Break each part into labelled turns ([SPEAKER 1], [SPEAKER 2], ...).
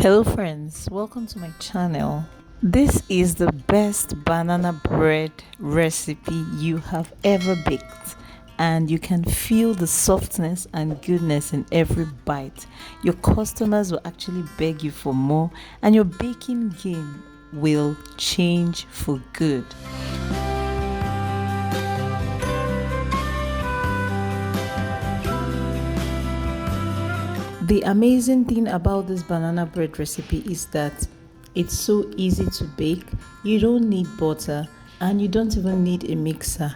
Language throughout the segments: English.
[SPEAKER 1] Hello friends, welcome to my channel. This is the best banana bread recipe you have ever baked, and you can feel the softness and goodness in every bite. Your customers will actually beg you for more, and your baking game will change for good. The amazing thing about this banana bread recipe is that it's so easy to bake. You don't need butter and you don't even need a mixer.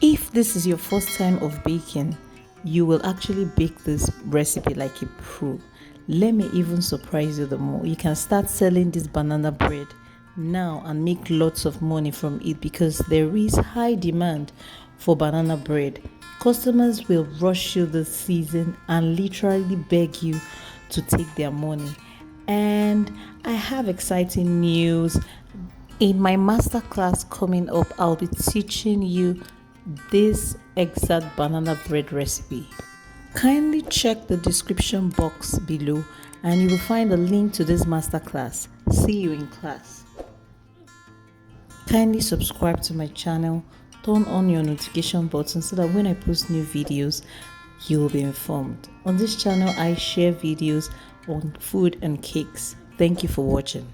[SPEAKER 1] If this is your first time of baking, you will actually bake this recipe like a pro. Let me even surprise you the more. You can start selling this banana bread now and make lots of money from it because there is high demand for banana bread. Customers will rush you this season and literally beg you to take their money. And I have exciting news. In my masterclass coming up, I'll be teaching you this exact banana bread recipe. Kindly check the description box below and you will find a link to this masterclass. See you in class. Kindly subscribe to my channel, turn on your notification button so that when I post new videos, you will be informed. On this channel, I share videos on food and cakes. Thank you for watching.